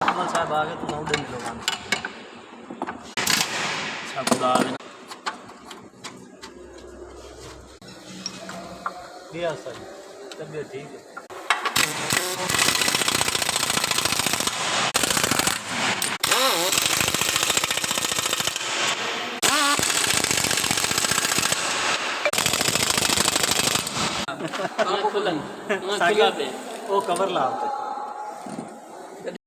अमल साहब आ गए तो सऊदे मिलो अच्छा खुदा दिया सर तबीयत ठीक है खुला पे वो कवर ला